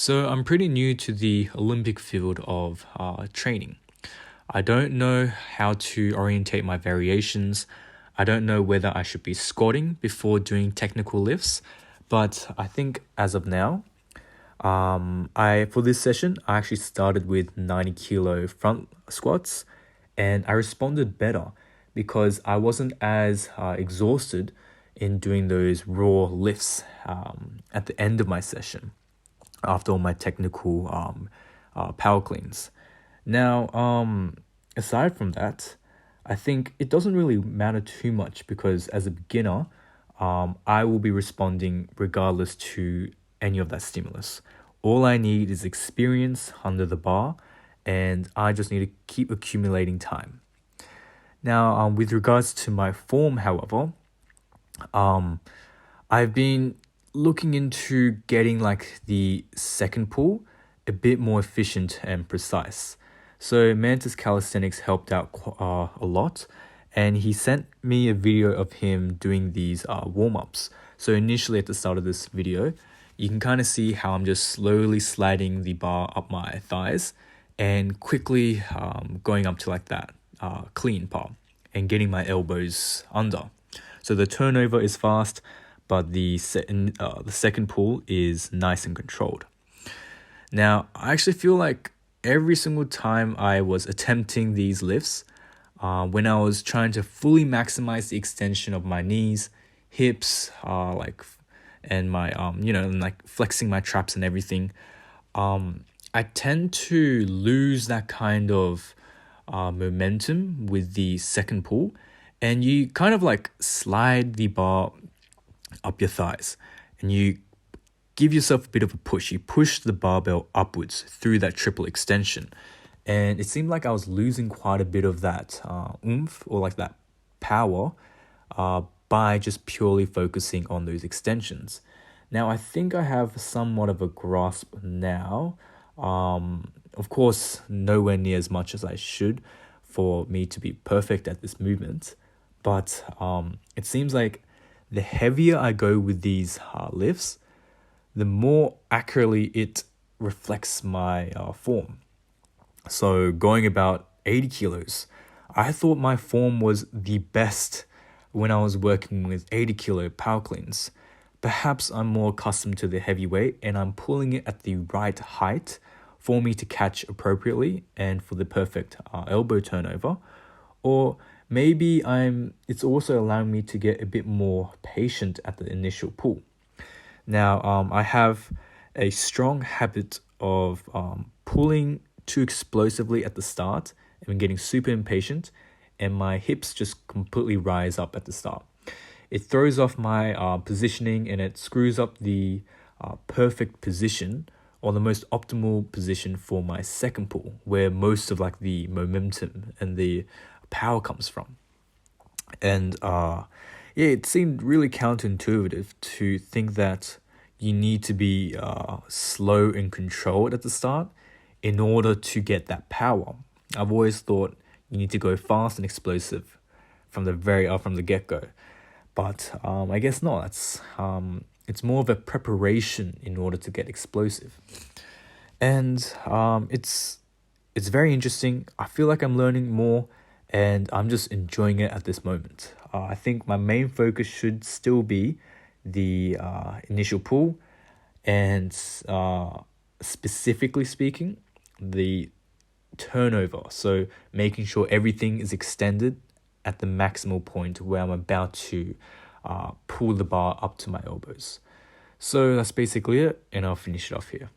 So I'm pretty new to the Olympic field of training. I don't know how to orientate my variations. I don't know whether I should be squatting before doing technical lifts, but I think as of now, I for this session I actually started with 90 kilo front squats, and I responded better because I wasn't as exhausted in doing those raw lifts at the end of my session after all my technical power cleans. Now, aside from that, I think it doesn't really matter too much because as a beginner, I will be responding regardless to any of that stimulus. All I need is experience under the bar, and I just need to keep accumulating time. Now, with regards to my form, however, I've been looking into getting like the second pull a bit more efficient and precise. So Mantis Calisthenics helped out a lot, and he sent me a video of him doing these warm-ups. So initially at the start of this video, you can kind of see how I'm just slowly sliding the bar up my thighs and quickly going up to like that clean part and getting my elbows under. So the turnover is fast, but the second pull is nice and controlled. Now, I actually feel like every single time I was attempting these lifts, when I was trying to fully maximize the extension of my knees, hips, and my like flexing my traps and everything, I tend to lose that kind of momentum with the second pull, and you kind of like slide the bar up your thighs and you give yourself a bit of a push. You push the barbell upwards through that triple extension, and it seemed like I was losing quite a bit of that oomph or like that power by just purely focusing on those extensions. Now I think I have somewhat of a grasp now. Of course, nowhere near as much as I should for me to be perfect at this movement, but it seems like the heavier I go with these lifts, the more accurately it reflects my form. So going about 80 kilos, I thought my form was the best when I was working with 80 kilo power cleans. Perhaps I'm more accustomed to the heavy weight and I'm pulling it at the right height for me to catch appropriately and for the perfect elbow turnover. Or maybe it's also allowing me to get a bit more patient at the initial pull. Now, I have a strong habit of pulling too explosively at the start and getting super impatient, and my hips just completely rise up at the start. It throws off my positioning and it screws up the perfect position or the most optimal position for my second pull, where most of like the momentum and the power comes from. And it seemed really counterintuitive to think that you need to be slow and controlled at the start in order to get that power. I've always thought you need to go fast and explosive from the get-go, but I guess not. It's more of a preparation in order to get explosive, and it's very interesting. I feel like I'm learning more, and I'm just enjoying it at this moment. I think my main focus should still be the initial pull and specifically speaking, the turnover. So making sure everything is extended at the maximal point where I'm about to pull the bar up to my elbows. So that's basically it, and I'll finish it off here.